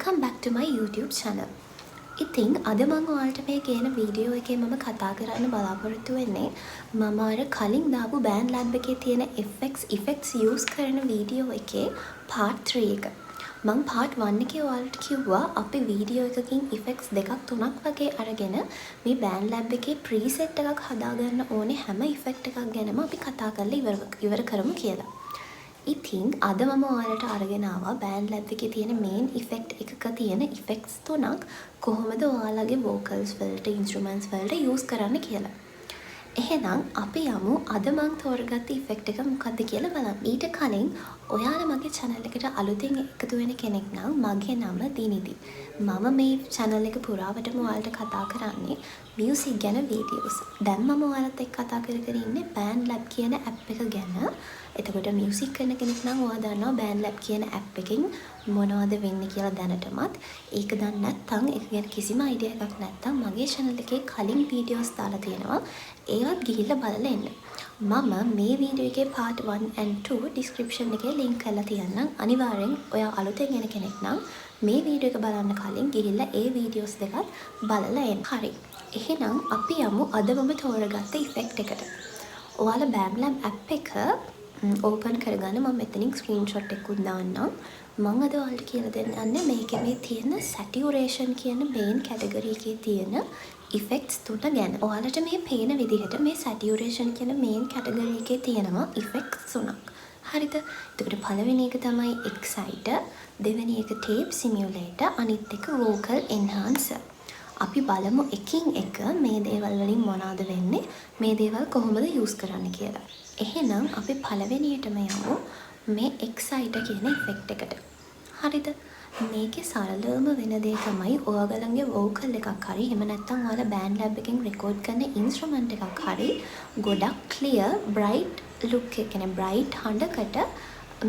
Welcome back to my YouTube channel. ඉතින් අද මම ඔයාලට මේ කියන වීඩියෝ එකේ මම කතා කරන්න බලාපොරොත්තු වෙන්නේ මම අර කලින් දාපු BandLab එකේ තියෙන effects use කරන වීඩියෝ එකේ part 3 එක. මම part 1 එකේ ඔයාලට කිව්වා අපි වීඩියෝ එකකින් effects දෙකක් තුනක් වගේ අරගෙන මේ BandLab එකේ preset එකක් හදාගන්න ඕනේ හැම effect එකක් ගැනම අපි කතා කරලා ඉවර කරමු කියලා. ඉතින් අද මම ඔයාලට අරගෙන ආවා BandLab එකේ තියෙන main effect එකක තියෙන effects තුනක් කොහොමද ඔයාලගේ vocals වලට instruments වලට use කරන්න කියලා. එහෙනම් අපි යමු අද මම තෝරගත්ත effect එක මොකක්ද කියලා බලන්න. ඊට කලින් ඔයාලා මගේ channel එකට අලුතෙන් එකතු වෙන කෙනෙක් නම් මගේ නම දිනිදි. මම මේ channel එක පුරාවටම ඔයාලට කතා කරන්නේ music ගැන videos. දැන් මම ඔයාලත් එක්ක කතා කර ඉන්නේ BandLab කියන app එක ගැන. එතකොට මියුසික් කරන කෙනෙක් නම් ඔයා දන්නවා BandLab කියන app එකෙන් මොනවද වෙන්නේ කියලා දැනටමත්. ඒක දන්නේ නැත්නම් ඒක ගැන කිසිම අයිඩියා එකක් නැත්නම් මගේ channel එකේ කලින් වීඩියෝස් දාලා තියෙනවා. ඒවත් ගිහිල්ලා බලලා එන්න. මම මේ වීඩියෝ එකේ part 1 and 2 description එකේ link කරලා තියන්නම්. අනිවාර්යෙන් ඔයා අලුතෙන් එන කෙනෙක් නම් මේ වීඩියෝ එක බලන්න කලින් ගිහිල්ලා ඒ වීඩියෝස් දෙකත් බලලා එන්න. හරි. එහෙනම් අපි යමු අද මම තෝරගත්ත effect එකට. ඔයාලා BandLab app එක ඕපන් කරගන්න මම මෙතනින් ස්ක්‍රීන්ෂොට් එකකුත් දාන්නම්. මම අද ඔයාලට කියලා දෙන්නේ මේකේ මේ තියෙන saturation කියන main category එකේ තියෙන effects තුන ගැන. ඔයාලට මේ පේන විදිහට මේ saturation කියන main category එකේ තියෙනවා effects තුනක්. හරිද? එතකොට පළවෙනි එක තමයි exciter, දෙවෙනි එක tape simulator, අනිත් එක vocal enhancer. අපි බලමු එකින් එක මේ දේවල් වලින් මොනවද වෙන්නේ, මේ දේවල් කොහොමද use කරන්න කියලා. එහෙනම් අපි පළවෙනියටම යමු මේ exciter කියන effect එකට. හරිද? මේකේ සරලවම වෙන දේ තමයි ඔයාලගේ vocal එකක් හරි එහෙම නැත්නම් ඔයාලා BandLab එකෙන් record කරන instrument එකක් හරි ගොඩක් clear bright look එක කියන්නේ bright හඬකට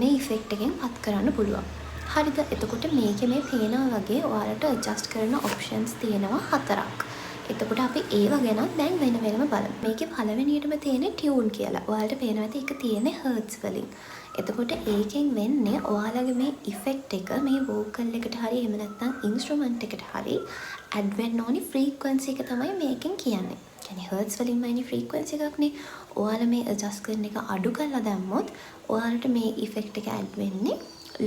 මේ effect එකෙන් පත් කරන්න පුළුවන්. හරිද? එතකොට මේකේ මේ පේනවා වගේ ඔයාලට adjust කරන options තියෙනවා 4ක්. එතකොට අපි ඒව ගැන දැන් වෙන වෙනම බලමු. මේකේ පළවෙනියටම තියෙන tune කියලා. ඔයාලට පේනවා ඇති ඒක තියෙන්නේ hertz වලින්. එතකොට ඒකෙන් වෙන්නේ ඔයාලගේ මේ effect එක මේ vocal එකට හරි එහෙම නැත්නම් instrument එකට හරි add වෙන්න ඕනි frequency එක තමයි මේකෙන් කියන්නේ. කියන්නේ hertz වලින්ම එන frequency එකක්නේ. ඔයාලා මේ adjust කරන එක අඩු කරලා දැම්මොත් ඔයාලට මේ effect එක add වෙන්නේ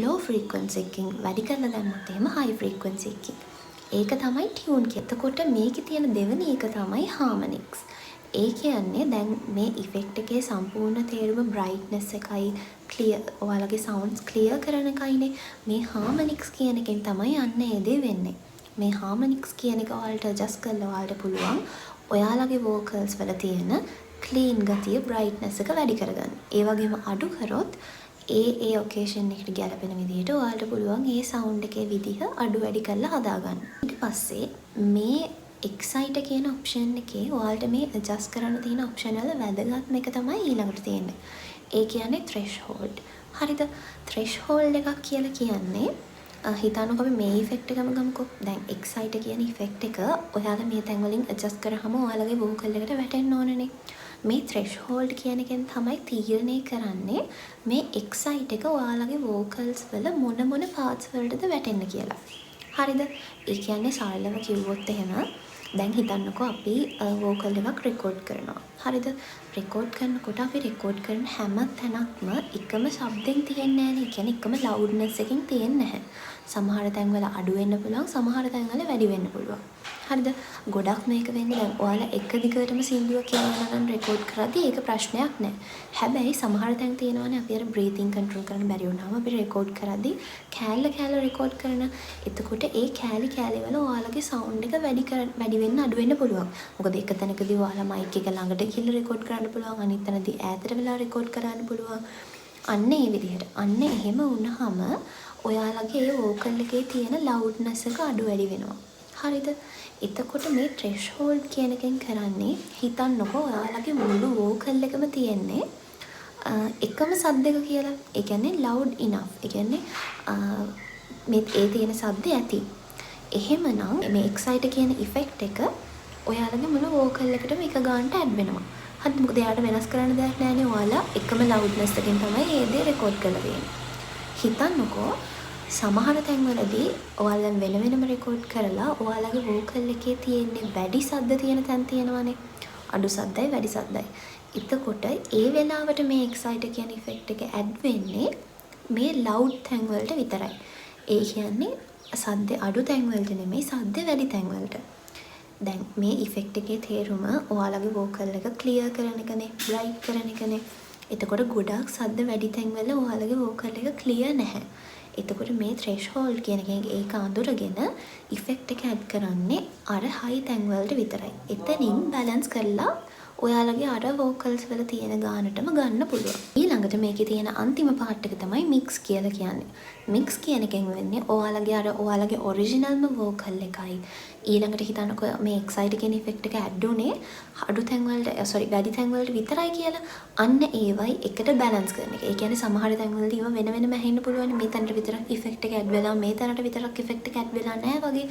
low frequency එකකින්. වැඩි කරලා දැම්මොත් එහෙම high frequency එකකින්. ඒක තමයි tune එක. එතකොට මේකේ තියෙන දෙවෙනි එක තමයි harmonics. ඒ කියන්නේ දැන් මේ effect එකේ සම්පූර්ණ තේරුම brightness එකයි clear ඔයාලගේ sounds clear කරන එකයිනේ. මේ harmonics කියන එකෙන් තමයි අන්න ඒ දේ වෙන්නේ. මේ harmonics කියන එක ඔයාලට adjust කරලා ඔයාලට පුළුවන් ඔයාලගේ vocals වල තියෙන clean ගතිය brightness එක වැඩි කරගන්න. ඒ වගේම අඩු කරොත් ඒ occasion එකට ගැලපෙන විදිහට ඔයාලට පුළුවන් ඒ sound එකේ විදිහ අඩු වැඩි කරලා හදාගන්න. ඊට පස්සේ මේ exciter කියන option එකේ ඔයාලට මේ adjust කරන්න තියෙන option වල වැදගත්ම එක තමයි ඊළඟට තියෙන්නේ. ඒ කියන්නේ threshold. හරිද? threshold එකක් කියලා කියන්නේ හිතන්නකො අපි මේ effect එකම ගමුකෝ. දැන් exciter කියන effect එක ඔයාලා මේ තැන් වලින් adjust කරාම ඔයාලගේ vocal එකට වැටෙන්න ඕනනේ. මේ threshold කියන එකෙන් තමයි තීරණය කරන්නේ මේ excite එක ඔයාලගේ vocals වල මොන parts වලටද වැටෙන්න කියලා. හරිද? ඒ කියන්නේ සරලව කිව්වොත් එහෙම දැන් හිතන්නකෝ අපි vocal එකක් record කරනවා. හරිද? record කරනකොට අපි record කරන හැම තැනක්ම එකම ශබ්දෙන් තියෙන්නේ නැහැ නේ. කියන්නේ එකම loudness එකකින් තියෙන්නේ නැහැ. සමහර තැන්වල අඩු වෙන්න පුළුවන්, සමහර තැන්වල වැඩි වෙන්න පුළුවන්. හරිද? ගොඩක් මේක වෙන්නේ දැන් ඔයාලා එක දිගටම සින්දුව කියනවා නම් record කරද්දී ඒක ප්‍රශ්නයක් නැහැ. හැබැයි සමහර තැන් තියෙනවානේ අපි අර breathing control කරන්න බැරි වුණාම අපි record කරද්දී කෑල්ල record කරන. එතකොට ඒ කෑලි වල ඔයාලගේ sound එක වැඩි වෙන්න අඩු වෙන්න පුළුවන්. මොකද එක තැනකදී ඔයාලා mic එක ළඟට ගිහලා record කරන්න පුළුවන්, අනිත් තැනදී ඈතට වෙලා record කරන්න පුළුවන්. අන්න ඒ විදිහට. අන්න එහෙම වුණාම ඔයාලගේ ඒ vocal එකේ තියෙන loudness එක අඩු වැඩි වෙනවා. හරිද? එතකොට මේ threshold කියන එකෙන් කරන්නේ හිතන්නකෝ ඔයාලගේ මුළු vocal එකම තියෙන්නේ එකම සද්දක කියලා. ඒ කියන්නේ loud enough. ඒ කියන්නේ මේ ඒ තියෙන සද්ද ඇති. එහෙමනම් මේ exciter කියන effect එක ඔයාලගේ මුළු vocal එකටම එක ගානට add වෙනවා. හරිද? මොකද එයාට වෙනස් කරන්න දෙයක් නැහැ නේ. ඔයාලා එකම loudness එකකින් තමයි මේ දේ record කරලා තියෙන්නේ. හිතන්නකෝ සමහර තැන්වලදී ඔයාලා වෙන වෙනම රෙකෝඩ් කරලා ඔයාලගේ වෝකල් එකේ තියෙන්නේ වැඩි සද්ද තියෙන තැන් තියෙනවානේ. අඩු සද්දයි වැඩි සද්දයි. එතකොට ඒ වෙලාවට මේ එක්සයිටර් කියන ඉෆෙක්ට් එක ඇඩ් වෙන්නේ මේ ලවුඩ් තැන් වලට විතරයි. ඒ කියන්නේ සද්ද අඩු තැන් වලට නෙමෙයි සද්ද වැඩි තැන් වලට. දැන් මේ ඉෆෙක්ට් එකේ තේරුම ඔයාලගේ වෝකල් එක ක්ලියර් කරන එකනේ, බ්‍රයිට් කරන එකනේ. එතකොට ගොඩාක් සද්ද වැඩි තැන් වල ඔයාලගේ වෝකල් එක ක්ලියර් නැහැ. එතකොට මේ threshold කියන එකෙන් ඒක අඳුරගෙන ඉෆෙක්ට් එක ඇඩ් කරන්නේ අර හයි තැන් වලට විතරයි. එතනින් බැලන්ස් කරලා ඔයාලගේ අර වෝකල්ස් වල තියෙන ගානටම ගන්න පුළුවන්. ඊළඟට මේකේ තියෙන අන්තිම පාර්ට් එක තමයි මික්ස් කියලා කියන්නේ. මික්ස් කියන එකෙන් වෙන්නේ ඔයාලගේ ඔරිජිනල්ම වෝකල් එකයි. ඊළඟට හිතන්නකෝ මේ එක්සයිටර් කියන ඉෆෙක්ට් එක ඇඩ් උනේ අඩු තැන් වලට වැඩි තැන් වලට විතරයි කියලා. අන්න ඒවයි එකට බැලන්ස් කරන එක. ඒ කියන්නේ සමහර තැන් වලදී ඒවා වෙන වෙනම ඇහෙන්න පුළුවන්. මේ තැනට විතරක් ඉෆෙක්ට් එක ඇඩ් වෙලා මේ තැනට විතරක් ඉෆෙක්ට් එක ඇඩ් වෙලා නැහැ වගේ.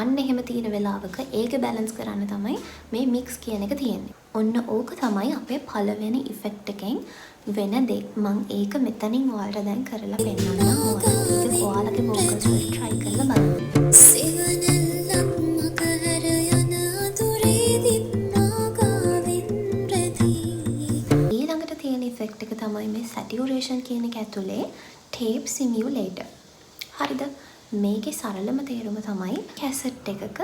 අන්න එහෙම තියෙන වෙලාවක ඒක බැලන්ස් කරන්න තමයි මේ මික්ස් කියන එක තියෙන්නේ. ඔන්න ඕක තමයි අපේ පළවෙනි ඉෆෙක්ට් එකෙන් වෙන දේ. මම ඒක මෙතනින් ඔයාලට දැන් කරලා පෙන්නන්නම්. ඔයාලගේ වෝකල්ස් වල try කරලා බලන්න. ඊළඟට තියෙන ඉෆෙක්ට් එක තමයි මේ saturation කියන එක ඇතුලේ tape simulator. හරිද? මේකේ සරලම තේරුම තමයි කැසට් එකක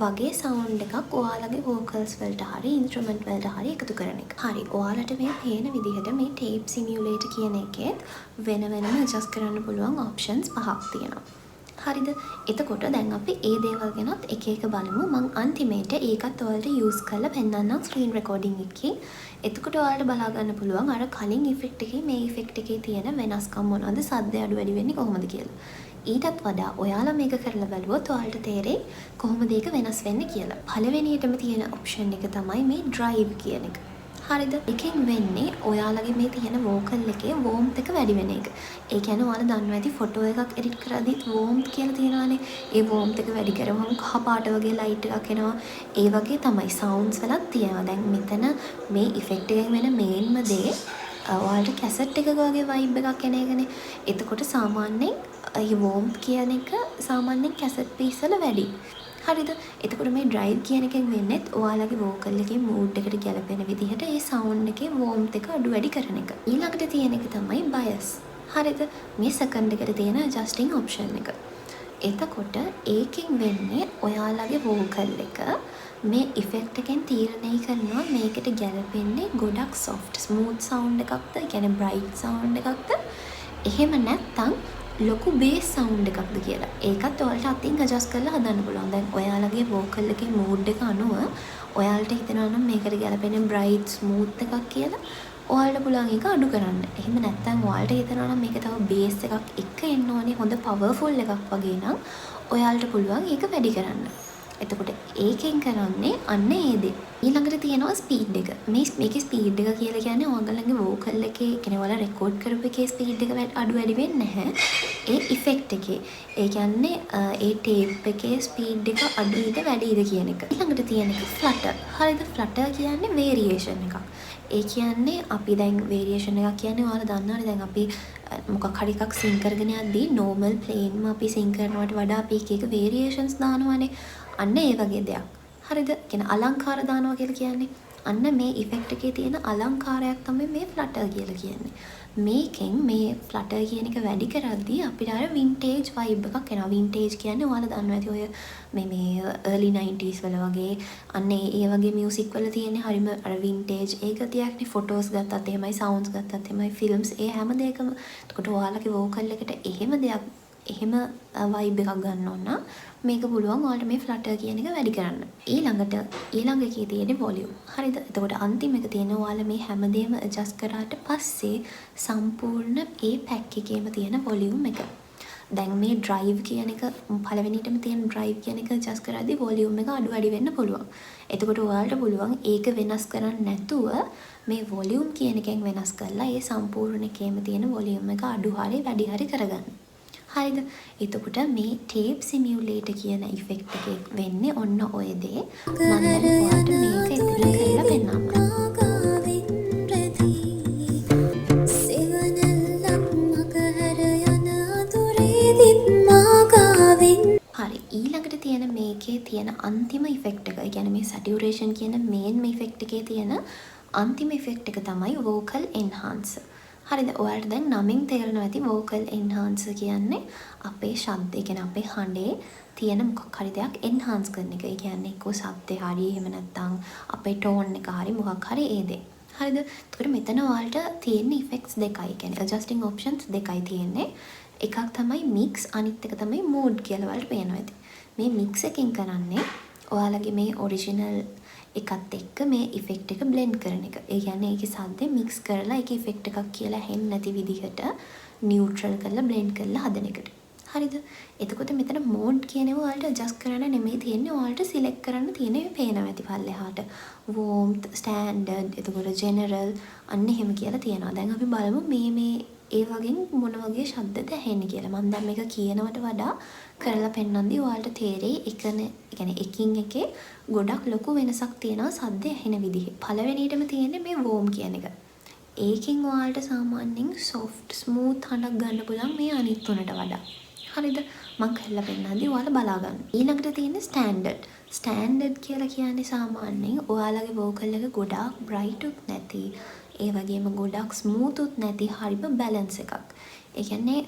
වගේ සවුන්ඩ් එකක් ඔයාලගේ වෝකල්ස් වලට හරි ඉන්ස්ට්‍රුමන්ට් වලට හරි එකතු කරන එක. හරි. ඔයාලට මේ පේන විදිහට මේ ටේප් සිමියුලේටර් කියන එකෙත් වෙන වෙනම ඇඩ්ජස්ට් කරන්න පුළුවන් ඔප්ෂන්ස් 5ක් තියෙනවා. හරිද? එතකොට දැන් අපි ඒ දේවල් ගැනත් එක එක බලමු. මම අන්තිමේට ඒකත් ඔයාලට යූස් කරලා පෙන්නන්නම් ස්ක්‍රීන් රෙකෝඩින් එකේ. එතකොට ඔයාලට බලා ගන්න පුළුවන් අර කලින් ඉෆෙක්ට් එකේ මේ ඉෆෙක්ට් එකේ තියෙන වෙනස්කම් මොනවද? සද්ද අඩු වැඩි වෙන්නේ කොහොමද කියලා. ඊටත් වඩා ඔයාලා මේක කරලා බලුවොත් ඔයාලට තේරෙයි කොහොමද ඒක වෙනස් වෙන්නේ කියලා. පළවෙනියටම තියෙන ඔප්ෂන් එක තමයි මේ drive කියන එක. හරිද? එකෙන් වෙන්නේ ඔයාලගේ මේ තියෙන වෝකල් එකේ warmth එක වැඩි වෙන එක. ඒ කියන්නේ ඔයාලා දන්නවා ඇති ෆොටෝ එකක් එඩිට් කරද්දිත් warmth කියලා තියෙනවානේ. ඒ warmth එක වැඩි කරවම කහ පාට වගේ ලයිට් එකක් එනවා. ඒ වගේ තමයි sounds වලත් තියෙනවා. දැන් මෙතන මේ ඉෆෙක්ට් එකෙන් වෙන මේන්ම දේ ඔයාලට කැසට් එකක වගේ vibe එකක් එන එකනේ. එතකොට සාමාන්‍යයෙන් ඒ warmth කියන එක සාමාන්‍යයෙන් කැසට් පීස් වල වැඩි. හරිද? එතකොට මේ drive කියන එකෙන් වෙන්නේ ඔයාලගේ vocal එකේ mood එකට ගැලපෙන විදිහට ඒ sound එකේ warmth එක අඩු වැඩි කරන එක. ඊළඟට තියෙන එක තමයි bias. හරිද? මේ second එකට තියෙන adjusting option එක. එතකොට ඒකෙන් වෙන්නේ ඔයාලගේ vocal එක මේ effect එකෙන් තීරණය කරනවා මේකට ගැලපෙන්නේ ගොඩක් soft smooth sound එකක්ද, ඒ කියන්නේ bright sound එකක්ද? එහෙම නැත්නම් ලොකු බේස් සවුන්ඩ් එකක්ද කියලා. ඒකත් ඔයාලට අතින් ඇඩ්ජස්ට් කරලා හදන්න පුළුවන්. දැන් ඔයාලගේ වෝකල් එකේ මූඩ් එක අනුව ඔයාලට හිතෙනවා නම් මේකට ගැලපෙන බ්‍රයිට් ස්මූත් එකක් කියලා ඔයාලට පුළුවන් ඒක අඩු කරන්න. එහෙම නැත්නම් ඔයාලට හිතෙනවා නම් මේක තව බේස් එකක් එක්ක එන්න ඕනේ හොඳ පවර්ෆුල් එකක් වගේ නම් ඔයාලට පුළුවන් ඒක වැඩි කරන්න. එතකොට ඒකෙන් කරන්නේ අන්න ඒ දේ. ඊළඟට තියෙනවා ස්පීඩ් එක. මේකේ ස්පීඩ් එක කියලා කියන්නේ ඔයගලගේ වෝකල් එකේ කියන්නේ ඔයාලා රෙකෝඩ් කරපු එකේ ස්පීඩ් එක අඩු වැඩි වෙන්නේ නැහැ. ඒ ඉෆෙක්ට් එකේ. ඒ කියන්නේ ඒ ටේප් එකේ ස්පීඩ් එක අඩුයිද වැඩිද කියන එක. ඊළඟට තියෙන එක ෆ්ලටර්. හරිද? ෆ්ලටර් කියන්නේ වේරියේෂන් එකක්. ඒ කියන්නේ අපි දැන් වේරියේෂන් එකක් කියන්නේ ඔයාලා දන්නවනේ දැන් අපි මොකක් හරි එකක් සිං කරගෙන යද්දී normal plane අපි සිං කරනවට වඩා අපි එක එක variations දානවානේ. අන්න ඒ වගේ දෙයක්. හරිද? කියන්නේ අලංකාර දානවා කියලා කියන්නේ. අන්න මේ ඉෆෙක්ට් එකේ තියෙන අලංකාරයක් තමයි මේ ෆ්ලටර් කියලා කියන්නේ. මේකෙන් මේ ෆ්ලටර් කියන එක වැඩි කරද්දී අපිට අර වින්ටේජ් වයිබ් එකක් එනවා. වින්ටේජ් කියන්නේ ඔයාලා දන්නවා ඇති ඔය මේ early 90s වල වගේ අන්න ඒ වගේ මියුසික් වල තියෙන හරිම අර වින්ටේජ් ඒ ගතියක්නේ. ෆොටෝස් ගත්තත් එහෙමයි, සවුන්ඩ්ස් ගත්තත් එහෙමයි, ෆිල්ම්ස් ඒ හැම දෙයකම. එතකොට ඔයාලගේ වෝකල් එකට එහෙම දෙයක් එහෙම වයිබ් එකක් ගන්න ඕන නම් මේක පුළුවන් ඔයාලට මේ ෆ්ලටර් කියන එක වැඩි කරන්න. ඊළඟ එකේ තියෙන වොලියුම්. හරිද? එතකොට අන්තිම එක තියෙන ඔයාලා මේ හැමදේම ඇඩ්ජස්ට් කරාට පස්සේ සම්පූර්ණ ඒ පැක් එකේම තියෙන වොලියුම් එක. දැන් මේ drive කියන එක පළවෙනිටම තියෙන drive කියන එක ඇඩ්ජස්ට් කරද්දී වොලියුම් එක අඩු වැඩි වෙන්න පුළුවන්. එතකොට ඔයාලට පුළුවන් ඒක වෙනස් කරන්න නැතුව මේ වොලියුම් කියන එකෙන් වෙනස් කරලා ඒ සම්පූර්ණ එකේම තියෙන වොලියුම් එක අඩු හරි වැඩි හරි කරගන්න. හරිද? එතකොට මේ ටේප් සිමියුලේටර් කියන ඉෆෙක්ට් එකේ වෙන්නේ ඔන්න ඔය දේ. මම දැන් ඔයාලට මේක එතනින් කරලා පෙන්නන්නම්. තියෙන අන්තිම ඉෆෙක්ට් එක. ඒ කියන්නේ මේ සැටියුරේෂන් කියන මේන් ඉෆෙක්ට් එකේ තියෙන අන්තිම ඉෆෙක්ට් එක තමයි vocal enhancer. හරිද? ඔයාලට දැන් නමින් තේරෙනවා ඇති vocal enhancer කියන්නේ අපේ ශබ්දය, කියන්නේ අපේ හඬේ තියෙන මොකක් හරි දෙයක් enhance කරන එක. ඒ කියන්නේ එක්කෝ ශබ්දේ හරි එහෙම නැත්නම් අපේ ටෝන් එක හරි මොකක් හරි ඒ දේ. හරිද? එතකොට මෙතන ඔයාලට තියෙන ඉෆෙක්ට්ස් දෙකයි. කියන්නේ adjusting options දෙකයි තියෙන්නේ. එකක් තමයි mix, අනිත් එක තමයි mood කියලා ඔයාලට පේනවා ඇති. මේ mix එකෙන් කරන්නේ ඔයාලගේ මේ ඔරිජිනල් එකත් එක්ක මේ ඉෆෙක්ට් එක බ්ලෙන්ඩ් කරන එක. ඒ කියන්නේ ඒකේ සද්දේ මික්ස් කරලා ඒකේ ඉෆෙක්ට් එකක් කියලා හෙන්නේ නැති විදිහට නියුට්‍රල් කරලා බ්ලෙන්ඩ් කරලා හදන එකට. හරිද? එතකොට මෙතන මෝඩ් කියනවා ඔයාලට ඇඩ්ජස්ට් කරන්න නෙමෙයි තියෙන්නේ. ඔයාලට සිලෙක්ට් කරන්න තියෙන්නේ පේනවා ඇති පල්ලෙහාට. warmth, standard, එතකොට general අන්න එහෙම කියලා තියෙනවා. දැන් අපි බලමු මේ ඒ වගේ මොන වගේ ශබ්දද ඇහෙන්නේ කියලා. මම දැන් මේක කියනවට වඩා කරලා පෙන්නන්දී ඔයාලට තේරෙයි එකින් එකේ ගොඩක් ලොකු වෙනසක් තියෙනවා සද්ද ඇහෙන විදිහේ. පළවෙනියටම තියෙන්නේ මේ warm කියන එක. ඒකෙන් ඔයාලට සාමාන්‍යයෙන් soft smooth හඬක් ගන්න පුළුවන් මේ අනිත් තුනට වඩා. හරිද? මම කරලා පෙන්නන්දී ඔයාලා බලා ගන්න. ඊළඟට තියෙන්නේ standard. standard කියලා කියන්නේ සාමාන්‍යයෙන් ඔයාලගේ vocal එක ගොඩාක් bright උත් නැති, ඒ වගේම ගොඩක් ස්මූත් උත් නැති හරිම බැලන්ස් එකක්. ඒ කියන්නේ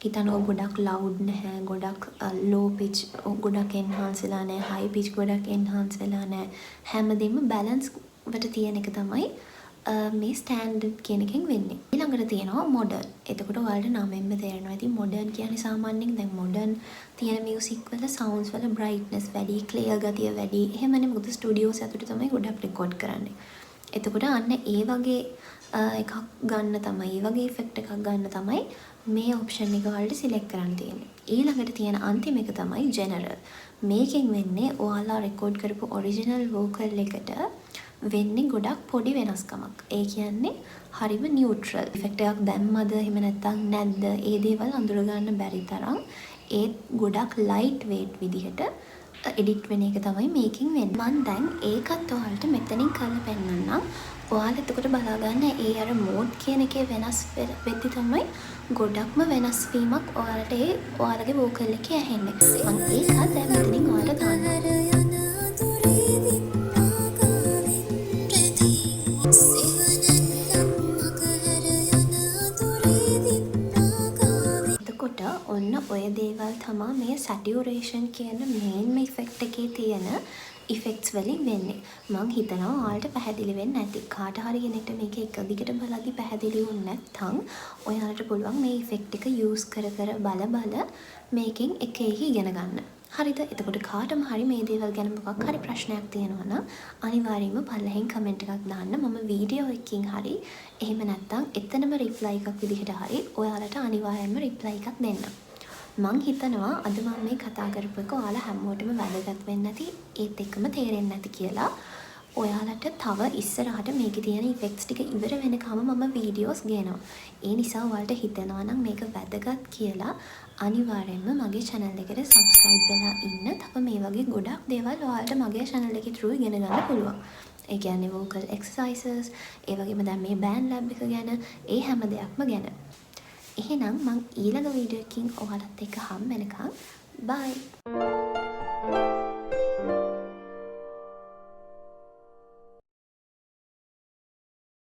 හිතනවා ගොඩක් loud නැහැ, ගොඩක් low pitch ගොඩක් enhance වෙලා නැහැ, high pitch ගොඩක් enhance වෙලා නැහැ. හැමදේම balance වට තියෙන එක තමයි මේ standard කියන එකෙන් වෙන්නේ. ඊළඟට තියෙනවා modern. එතකොට ඔයාලට නමෙන්ම තේරෙනවා ඇති modern කියන්නේ සාමාන්‍යයෙන් දැන් modern තියෙන music වල sounds වල brightness වැඩි, clear ගතිය වැඩි. එහෙමනේ මොකද studios ඇතුළේ තමයි ගොඩක් record කරන්නේ. එතකොට අන්න ඒ වගේ එකක් ගන්න තමයි, ඒ වගේ ඉෆෙක්ට් එකක් ගන්න තමයි මේ ඔප්ෂන් එක වලට සිලෙක්ට් කරන්න තියෙන්නේ. ඊළඟට තියෙන අන්තිම එක තමයි general. මේකෙන් වෙන්නේ ඔයාලා රෙකෝඩ් කරපු ඔරිජිනල් වෝකල් එකට වෙන්නේ ගොඩක් පොඩි වෙනස්කමක්. ඒ කියන්නේ හරිම නියුට්‍රල්. ඉෆෙක්ට් එකක් දැම්මද එහෙම නැත්නම් නැද්ද ඒ දේවල් අඳුර ගන්න බැරි තරම් ඒත් ගොඩක් ලයිට් වේට් විදිහට එඩිට් වෙන එක තමයි මේකෙන් වෙන්නේ. මම දැන් ඒකත් ඔයාලට මෙතනින් කරලා පෙන්නන්නම්. ඔයාලා එතකොට බලා ගන්න ඒ අර මෝඩ් කියන එකේ වෙනස් වෙද්දි තමයි ගොඩක්ම වෙනස් වීමක් ඔයාලට ඒ ඔයාලගේ වෝකල් එකේ ඇහෙන්නේ. මම ඒකත් දැන් මෙතනින් ඔයාලට දාන්නම්. ඔන්න ඔය දේවල් තමයි මේ සැටියුරේෂන් කියන මේන් ඉෆෙක්ට් එකේ තියෙන ඉෆෙක්ට්ස් වලින් වෙන්නේ. මං හිතනවා ඔයාලට පැහැදිලි වෙන්නේ නැති. කාට හරි කෙනෙක්ට මේක එක දිගට බලද්දි පැහැදිලි වුනේ නැත්නම් ඔයාලට පුළුවන් මේ ඉෆෙක්ට් එක යූස් කර බල මේකෙන් එක ඉගෙන ගන්න. හරිද? එතකොට කාටම හරි මේ දේවල් ගැන මොකක් හරි ප්‍රශ්නයක් තියෙනවා නම් අනිවාර්යයෙන්ම පල්ලෙහින් කමෙන්ට් එකක් දාන්න. මම වීඩියෝ එකකින් හරි එහෙම නැත්නම් එතනම රිප්ලයි එකක් විදිහට හරි ඔයාලට අනිවාර්යයෙන්ම රිප්ලයි එකක් දෙන්න. මං හිතනවා අද මම මේ කතා කරපු එක ඔයාලා හැමෝටම වැදගත් වෙන්නේ නැති, ඒත් එක්කම තේරෙන්නේ නැති කියලා. ඔයාලට තව ඉස්සරහට මේකේ තියෙන ඉෆෙක්ට්ස් ටික ඉවර වෙනකම් මම වීඩියෝස් ගේනවා. ඒ නිසා ඔයාලට හිතෙනවා නම් මේක වැදගත් කියලා අනිවාර්යයෙන්ම මගේ channel එකට subscribe වෙලා ඉන්න. තව මේ වගේ ගොඩක් දේවල් ඔයාලට මගේ channel එකේ through ඉගෙන ගන්න පුළුවන්. ඒ කියන්නේ vocal exercises, ඒ වගේම දැන් මේ band lab එක ගැන, ඒ හැම දෙයක්ම ගැන. එහෙනම් මං ඊළඟ වීඩියෝ එකකින් ඔයාලත් එක්ක හම් වෙනකම් bye.